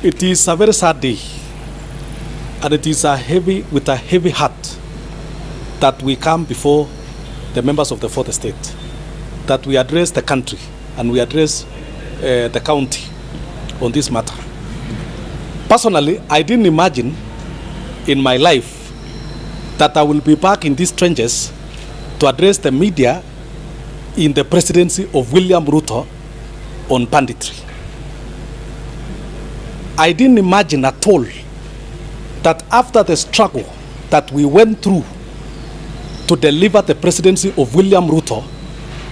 It is a very sad day, and it is with a heavy heart that we come before the members of the fourth estate, that we address the country and we address the county on this matter. Personally, I didn't imagine in my life that I will be back in these trenches to address the media in the presidency of William Ruto on banditry. I didn't imagine at all that after the struggle that we went through to deliver the presidency of William Ruto,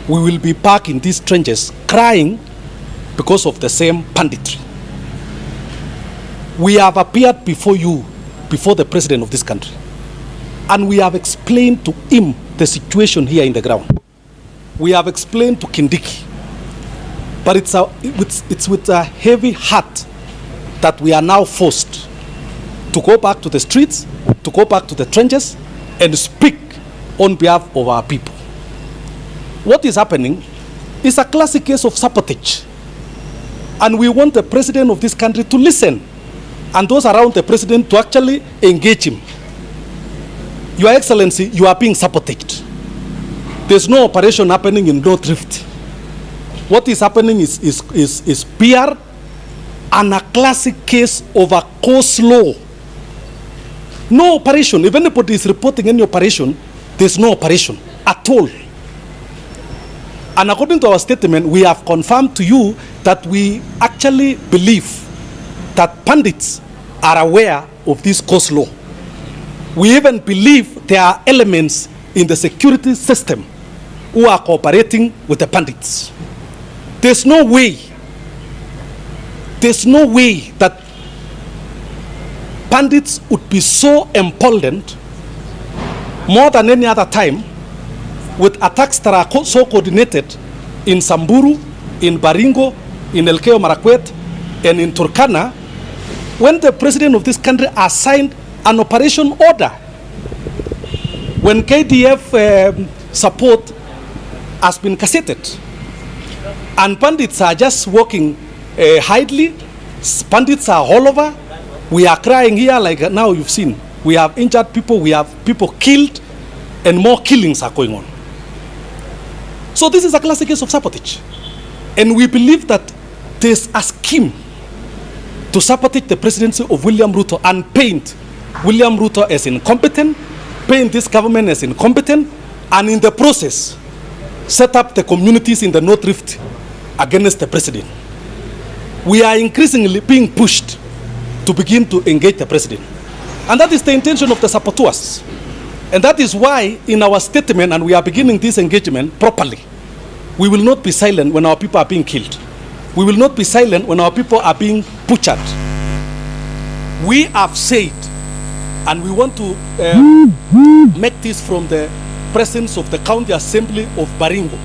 we will be back in these trenches crying because of the same banditry. We have appeared before you, before the president of this country, and we have explained to him the situation here in the ground. We have explained to Kindiki, but it's with a heavy heart that we are now forced to go back to the streets, to go back to the trenches, and speak on behalf of our people. What is happening is a classic case of sabotage. And we want the president of this country to listen, and those around the president to actually engage him. Your Excellency, you are being sabotaged. There's no operation happening in North Rift. What is happening is PR and a classic case of a coleslaw. No operation. If anybody is reporting any operation, there's no operation at all. And according to our statement, we have confirmed to you that we actually believe that bandits are aware of this coleslaw. We even believe there are elements in the security system who are cooperating with the bandits. There's no way that bandits would be so emboldened more than any other time with attacks that are so coordinated in Samburu, in Baringo, in Elgeyo Marakwet, and in Turkana, when the president of this country assigned an operation order. When KDF support has been cassetted, and bandits are just walking idly, bandits are all over. We are crying here like now you've seen. We have injured people, we have people killed, and more killings are going on. So this is a classic case of sabotage. And we believe that there's a scheme to sabotage the presidency of William Ruto and paint William Ruto as incompetent, paint this government as incompetent, and in the process, set up the communities in the North Rift against the president. We are increasingly being pushed to begin to engage the president. And that is the intention of the saboteurs. And that is why in our statement, and we are beginning this engagement properly, we will not be silent when our people are being killed. We will not be silent when our people are being butchered. We have said, and we want to make this from the presence of the County Assembly of Baringo.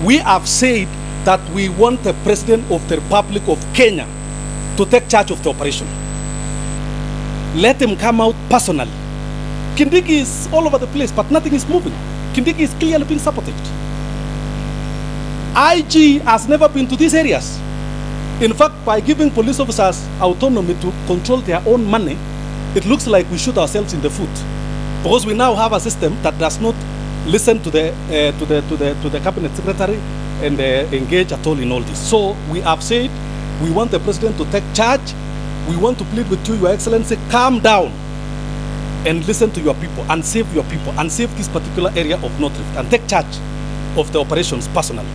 We have said that we want the President of the Republic of Kenya to take charge of the operation. Let him come out personally. Kindiki is all over the place, but nothing is moving. Kindiki is clearly being sabotaged. IG has never been to these areas. In fact, by giving police officers autonomy to control their own money, it looks like we shoot ourselves in the foot, because we now have a system that does not listen to the cabinet secretary and engage at all in all this. So we have said we want the president to take charge. We want to plead with you, Your Excellency, calm down and listen to your people and save your people and save this particular area of North Rift and take charge of the operations personally.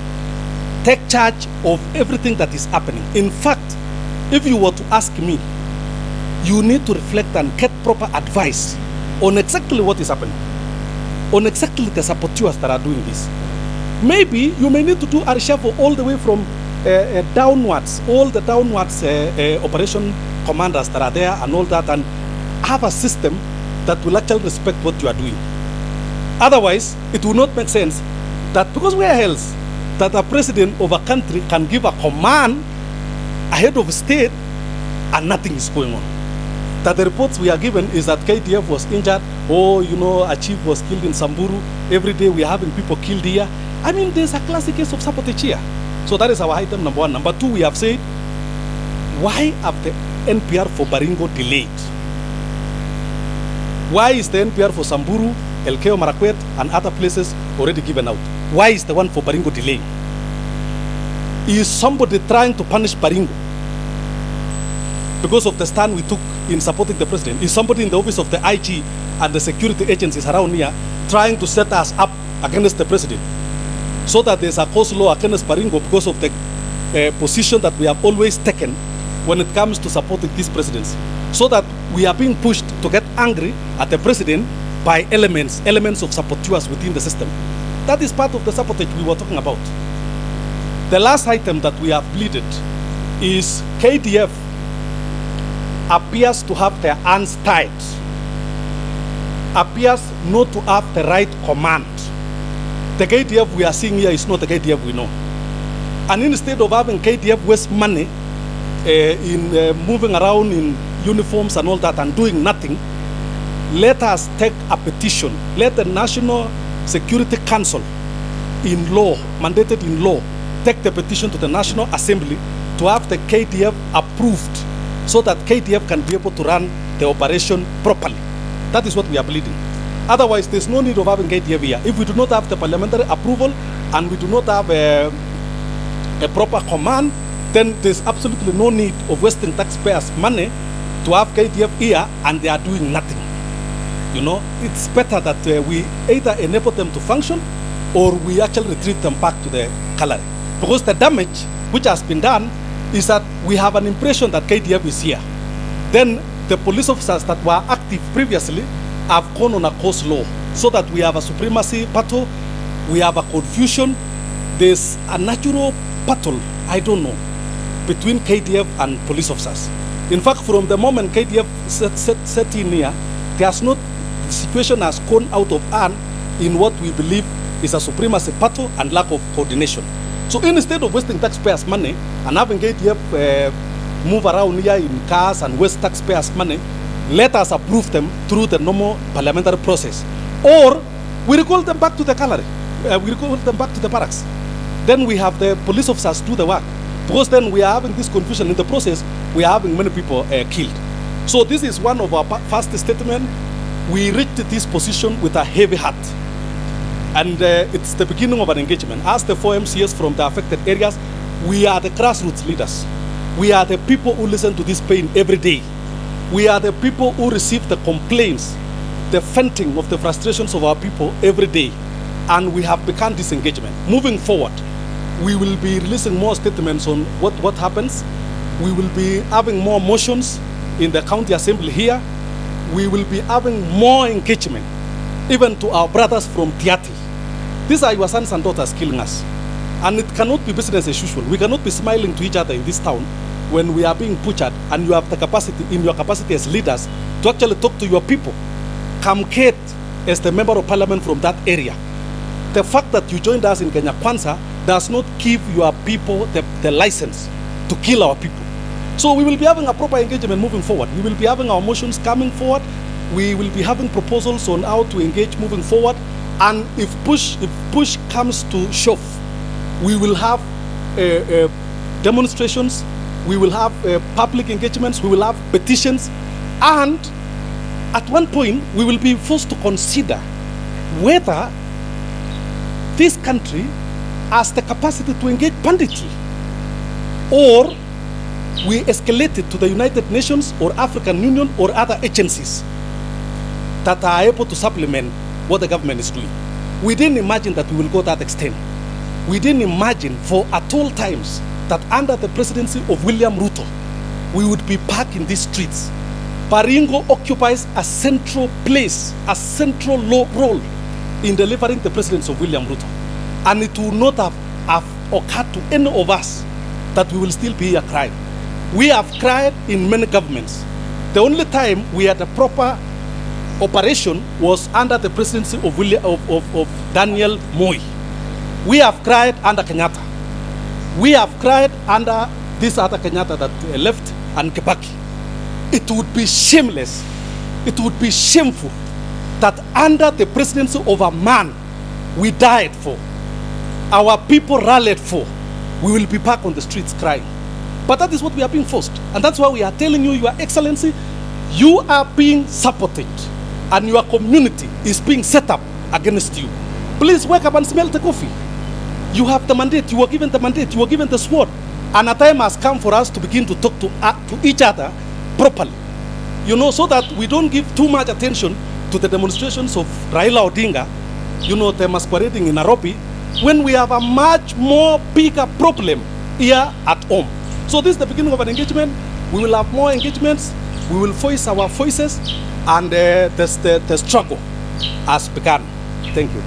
Take charge of everything that is happening. In fact, if you were to ask me, you need to reflect and get proper advice on exactly what is happening, on exactly the saboteurs that are doing this. Maybe you may need to do a reshuffle all the way from downwards, all the downwards operation commanders that are there and all that, and have a system that will actually respect what you are doing. Otherwise, it will not make sense that because where else that a president of a country can give a command ahead of state and nothing is going on. That the reports we are given is that KDF was injured, or a chief was killed in Samburu. Every day we are having people killed here. I mean, there's a classic case of sabotage here. So that is our item number one. Number two, we have said, why have the NPR for Baringo delayed? Why is the NPR for Samburu, Elgeyo Marakwet, and other places already given out? Why is the one for Baringo delayed? Is somebody trying to punish Baringo because of the stand we took in supporting the president? Is somebody in the office of the IG and the security agencies around here trying to set us up against the president so that there's a cause law against Baringo because of the position that we have always taken when it comes to supporting this presidency? So that we are being pushed to get angry at the president by elements of saboteurs within the system. That is part of the sabotage we were talking about. The last item that we have pleaded is KDF appears to have their hands tied, appears not to have the right command. The KDF we are seeing here is not the KDF we know. And instead of having KDF waste money in moving around in uniforms and all that and doing nothing, let us take a petition. Let the National Security Council in law, mandated in law, take the petition to the National Assembly to have the KDF approved so that KDF can be able to run the operation properly. That is what we are pleading. Otherwise, there's no need of having KDF here. If we do not have the parliamentary approval and we do not have a proper command, then there's absolutely no need of wasting taxpayers' money to have KDF here and they are doing nothing. You know, it's better that we either enable them to function or we actually retreat them back to the gallery. Because the damage which has been done is that we have an impression that KDF is here. Then the police officers that were active previously have gone on a course law so that we have a supremacy battle, we have a confusion, there's a natural battle, I don't know, between KDF and police officers. In fact, from the moment KDF set in here, the situation has gone out of hand in what we believe is a supremacy battle and lack of coordination. So instead of wasting taxpayers' money and having KDF move around here in cars and waste taxpayers' money, let us approve them through the normal parliamentary process. Or we recall them back to the gallery, we recall them back to the barracks. Then we have the police officers do the work. Because then we are having this confusion in the process, we are having many people killed. So this is one of our first statements. We reached this position with a heavy heart. And it's the beginning of an engagement. As the 4 MCS from the affected areas, we are the grassroots leaders. We are the people who listen to this pain every day. We are the people who receive the complaints, the venting of the frustrations of our people every day. And we have begun this engagement. Moving forward, we will be releasing more statements on what happens. We will be having more motions in the county assembly here. We will be having more engagement, even to our brothers from Tiati. These are your sons and daughters killing us. And it cannot be business as usual. We cannot be smiling to each other in this town when we are being butchered and you have the capacity, in your capacity as leaders, to actually talk to your people. Kamket as the member of parliament from that area. The fact that you joined us in Kenya Kwanza does not give your people the license to kill our people. So we will be having a proper engagement moving forward. We will be having our motions coming forward. We will be having proposals on how to engage moving forward. And if push comes to shove, we will have demonstrations, we will have public engagements, we will have petitions, and at one point we will be forced to consider whether this country has the capacity to engage banditry, or we escalate it to the United Nations or African Union or other agencies that are able to supplement what the government is doing. We didn't imagine that we will go that extent. We didn't imagine for at all times that under the presidency of William Ruto, we would be back in these streets. Baringo occupies a central place, a central role in delivering the presidency of William Ruto. And it would not have occurred to any of us that we will still be here crying. We have cried in many governments. The only time we had a proper operation was under the presidency of Daniel Moi. We have cried under Kenyatta. We have cried under this other Kenyatta that left, and Kibaki. It would be shameless, it would be shameful that under the presidency of a man we died for, our people rallied for, we will be back on the streets crying. But that is what we are being forced. And that's why we are telling you, Your Excellency, you are being supported and your community is being set up against you. Please wake up and smell the coffee. You have the mandate, you were given the mandate, you were given the sword. And a time has come for us to begin to talk to each other properly. You know, so that we don't give too much attention to the demonstrations of Raila ODINGA, you know, the masquerading in Nairobi, when we have a much more bigger problem here at home. So this is the beginning of an engagement. We will have more engagements. We will voice our voices, and the struggle has begun. Thank you.